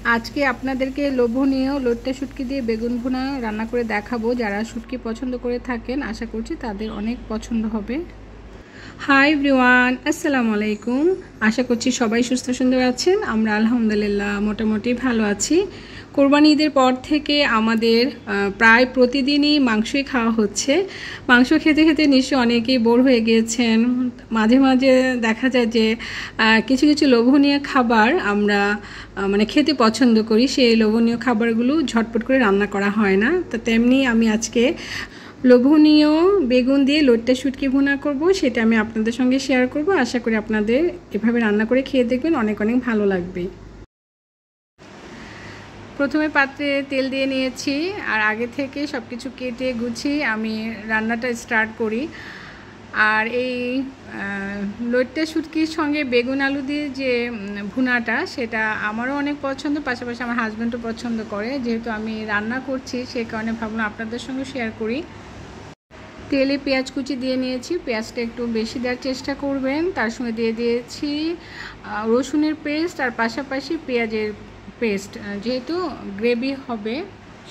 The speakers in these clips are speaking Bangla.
আজকে আপনাদেরকে লোভনীয় লইট্টা শুটকি দিয়ে বেগুন ভুনা রান্না করে দেখাবো। যারা শুটকি পছন্দ করে থাকেন আশা করছি তাদের অনেক পছন্দ হবে। হাই এভরিওয়ান, আসসালামু আলাইকুম। আশা করছি সবাই সুস্থ সুন্দর আছেন। আমরা আলহামদুলিল্লাহ মোটামুটি ভালো আছি। কোরবানি ঈদের পর থেকে আমাদের প্রায় প্রতিদিনই মাংসই খাওয়া হচ্ছে। মাংস খেতে খেতে নিশ্চয়ই অনেকেই বোর হয়ে গিয়েছেন। মাঝে মাঝে দেখা যায় যে কিছু কিছু লোভনীয় খাবার আমরা খেতে পছন্দ করি, সেই লোভনীয় খাবারগুলো ঝটপট করে রান্না করা হয় না। তো তেমনি আমি আজকে লোভনীয় বেগুন দিয়ে লইট্টা শুটকি ভুনা করব, সেটা আমি আপনাদের সঙ্গে শেয়ার করব। আশা করি আপনাদের এভাবে রান্না করে খেয়ে দেখবেন, অনেক অনেক ভালো লাগবে। প্রথমে পাত্রে তেল দিয়ে নিয়েছি, আর আগে থেকে সব কিছু কেটে গুছিয়ে আমি রান্নাটা স্টার্ট করি। আর এই লইট্টা শুটকির সঙ্গে বেগুন আলু দিয়ে যে ভুনাটা, সেটা আমারও অনেক পছন্দ, পাশাপাশি আমার হাজব্যান্ডও পছন্দ করে। যেহেতু আমি রান্না করছি সেই কারণে ভাবলাম আপনাদের সঙ্গে শেয়ার করি। তেলে পেঁয়াজ কুচি দিয়ে নিয়েছি, পেঁয়াজটা একটু বেশি দেওয়ার চেষ্টা করবেন। তার সঙ্গে দিয়ে দিয়েছি রসুনের পেস্ট, আর পাশাপাশি পেঁয়াজের পেস্ট, যেহেতু গ্রেভি হবে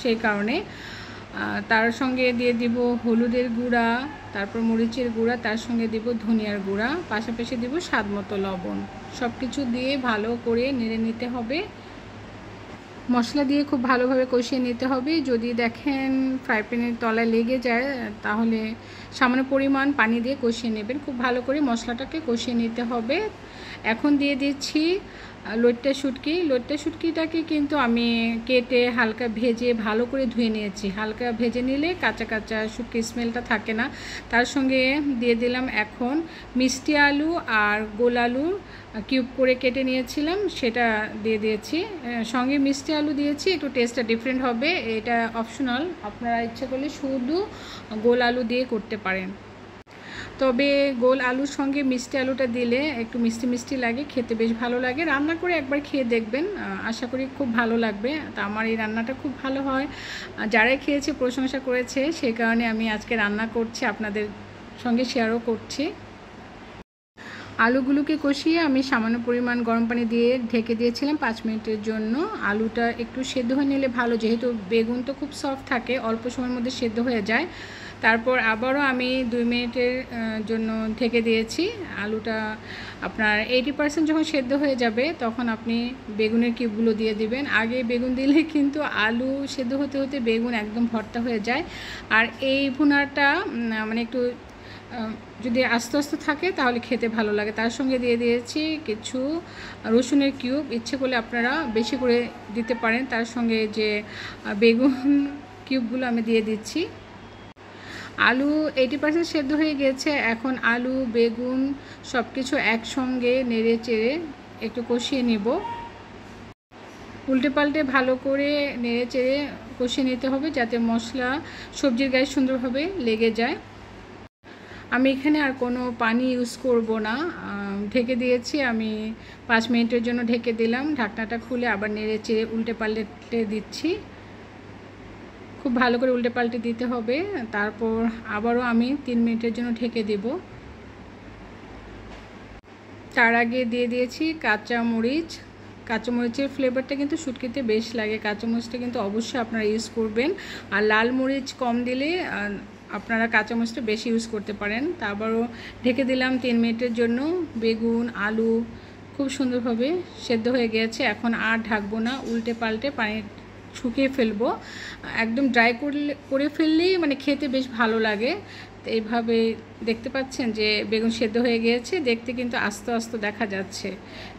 সেই কারণে। তার সঙ্গে দিয়ে দিব হলুদের গুঁড়া, তারপর মরিচের গুঁড়া, তার সঙ্গে দিব ধনিয়ার গুঁড়া, পাশাপাশি দিব স্বাদ মতো লবণ। সব কিছু দিয়ে ভালো করে নেড়ে নিতে হবে। মশলা দিয়ে খুব ভালোভাবে কষিয়ে নিতে হবে। যদি দেখেন ফ্রাই প্যানের তলায় লেগে যায় তাহলে সামান্য পরিমাণ পানি দিয়ে কষিয়ে নেবেন। খুব ভালো করে মশলাটাকে কষিয়ে নিতে হবে। এখন দিয়ে দিচ্ছি লইট্টা শুটকি। লইট্টা শুটকিটাকে কিন্তু আমি কেটে হালকা ভেজে ভালো করে ধুয়ে নিয়েছি। হালকা ভেজে নিলে কাঁচা কাঁচা শুটকির স্মেলটা থাকে না। তার সঙ্গে দিয়ে দিলাম এখন মিষ্টি আলু আর গোল আলু কিউব করে কেটে নিয়েছিলাম, সেটা দিয়ে দিয়েছি। সঙ্গে মিষ্টি আলু দিয়েছি, একটু টেস্টটা ডিফারেন্ট হবে, এটা অপশনাল। আপনারা ইচ্ছে করলে শুধু গোল আলু দিয়ে করতে পারেন। তবে গোল আলুর সঙ্গে মিষ্টি আলুটা দিলে একটু মিষ্টি মিষ্টি লাগে, খেতে বেশ ভালো লাগে। রান্না করে একবার খেয়ে দেখবেন, আশা করি খুব ভালো লাগবে। তা আমার এই রান্নাটা খুব ভালো হয়, যারাই খেয়েছে প্রশংসা করেছে, সেই কারণে আমি আজকে রান্না করছি, আপনাদের সঙ্গে শেয়ারও করছি। আলুগুলোকে কষিয়ে আমি সামান্য পরিমাণ গরম পানি দিয়ে ঢেকে দিয়েছিলাম 5 মিনিটের জন্য। আলুটা একটু সেদ্ধ হয়ে নিলে ভালো, যেহেতু বেগুন তো খুব সফট থাকে, অল্প সময়ের মধ্যে সেদ্ধ হয়ে যায়। তারপর আবারও আমি 2 মিনিটের জন্য ঢেকে দিয়েছি। আলুটা আপনার 80% যখন সেদ্ধ হয়ে যাবে তখন আপনি বেগুনের কিউবগুলো দিয়ে দিবেন। আগে বেগুন দিলে কিন্তু আলু সেদ্ধ হতে হতে বেগুন একদম ভর্তা হয়ে যায়। আর এই ভুনাটা একটু যদি আস্তে আস্তে থাকে তাহলে খেতে ভালো লাগে। তার সঙ্গে দিয়ে দিয়েছি কিছু রসুনের কিউব, ইচ্ছে করলে আপনারা বেশি করে দিতে পারেন। তার সঙ্গে যে বেগুন কিউবগুলো আমি দিয়ে দিচ্ছি। আলু 80% সেদ্ধ হয়ে গেছে। এখন আলু বেগুন সব কিছু একসঙ্গে নেড়ে চেড়ে একটু কষিয়ে নেব। উল্টে পাল্টে ভালো করে নেড়ে চেড়ে কষিয়ে নিতে হবে, যাতে মশলা সবজির গায়ে সুন্দরভাবে লেগে যায়। আমি এখানে আর কোনো পানি ইউজ করব না। ঢেকে দিয়েছি, আমি 5 মিনিটের জন্য ঢেকে দিলাম। ঢাকনাটা খুলে আবার নেড়ে চেড়ে উল্টে পাল্টে দিচ্ছি। খুব ভালো করে উল্টে পাল্টে দিতে হবে। তারপর আবারও আমি 3 মিনিটের জন্য ঢেকে দেব। তার আগে দিয়ে দিয়েছি কাঁচামরিচ। কাঁচামরিচের ফ্লেভারটা কিন্তু শুটকিতে বেশ লাগে। কাঁচামরিচটা কিন্তু অবশ্যই আপনারা ইউজ করবেন। আর লাল মরিচ কম দিলে আপনারা কাঁচামরিচটা বেশি ইউজ করতে পারেন। তারপরও ঢেকে দিলাম 3 মিনিটের জন্য। বেগুন আলু খুব সুন্দরভাবে সেদ্ধ হয়ে গিয়েছে। এখন আর ঢাকবো না, উল্টে পাল্টে পানি শুকিয়ে ফেলবো। একদম ড্রাই করে ফেললেই খেতে বেশ ভালো লাগে। তো এইভাবে দেখতে পাচ্ছেন যে বেগুন সেদ্ধ হয়ে গিয়েছে, দেখতে কিন্তু আস্তে আস্তে দেখা যাচ্ছে।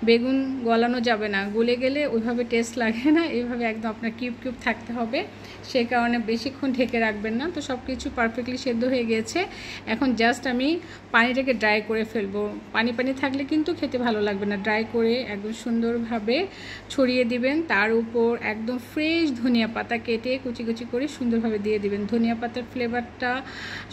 বেগুন গলানো যাবে না, গলে গেলে ওইভাবে টেস্ট লাগে না। এইভাবে একদম আপনার কিউব কিউব থাকতে হবে, সেই কারণে বেশিক্ষণ ঢেকে রাখবেন না। তো সব কিছু পারফেক্টলি সেদ্ধ হয়ে গিয়েছে। এখন জাস্ট আমি পানিটাকে ড্রাই করে ফেলবো। পানি পানি থাকলে কিন্তু খেতে ভালো লাগবে না। ড্রাই করে একদম সুন্দরভাবে ছড়িয়ে দিবেন। তার উপর একদম ফ্রেশ ধনিয়া পাতা কেটে কুচি কুচি করে সুন্দরভাবে দিয়ে দিবেন। ধনিয়া পাতার ফ্লেভারটা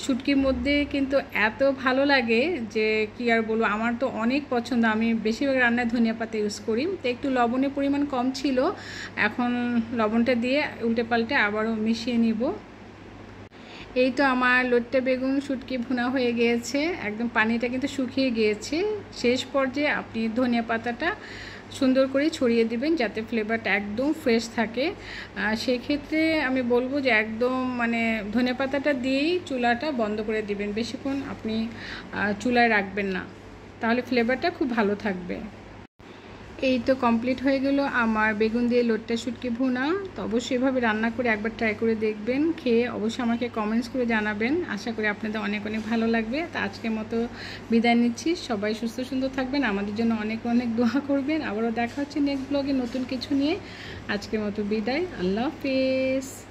শুটকির মধ্যে কিন্তু এত ভালো লাগে যে কি আর বলবো, আমার তো অনেক পছন্দ। আমি বেশিরভাগ রান্নায় ধনিয়া পাতা ইউজ করি। তো একটু লবণের পরিমাণ কম ছিল, এখন লবণটা দিয়ে উল্টে পাল্টে আবারও মিশিয়ে নিব। এই তো আমার লইট্টা বেগুন শুটকি ভুনা হয়ে গিয়েছে। একদম পানিটা কিন্তু শুকিয়ে গিয়েছে। শেষ পর্যায়ে আপনি ধনিয়া পাতাটা সুন্দর করে ছড়িয়ে দিবেন যাতে ফ্লেভারটা একদম ফ্রেশ থাকে। সেক্ষেত্রে আমি বলবো যে একদম মানে ধনেপাতাটা দিয়েই চুলাটা বন্ধ করে দিবেন, বেশিক্ষণ আপনি চুলায় রাখবেন না, তাহলে ফ্লেভারটা খুব ভালো থাকবে। এই তো কমপ্লিট হয়ে গেল আমার বেগুন দিয়ে লইট্টা শুটকি ভুনা। তো অবশ্যই এভাবে রান্না করে একবার ট্রাই করে দেখবেন, খেয়ে অবশ্যই আমাকে কমেন্টস করে জানাবেন। আশা করি আপনাদের অনেক অনেক ভালো লাগবে। তো আজকের মতো বিদায় নিচ্ছি, সবাই সুস্থ সুন্দর থাকবেন, আমাদের জন্য অনেক অনেক দোয়া করবেন। আবারও দেখা হচ্ছে নেক্সট ব্লগে নতুন কিছু নিয়ে। আজকের মতো বিদায়, আল্লাহ হাফেজ।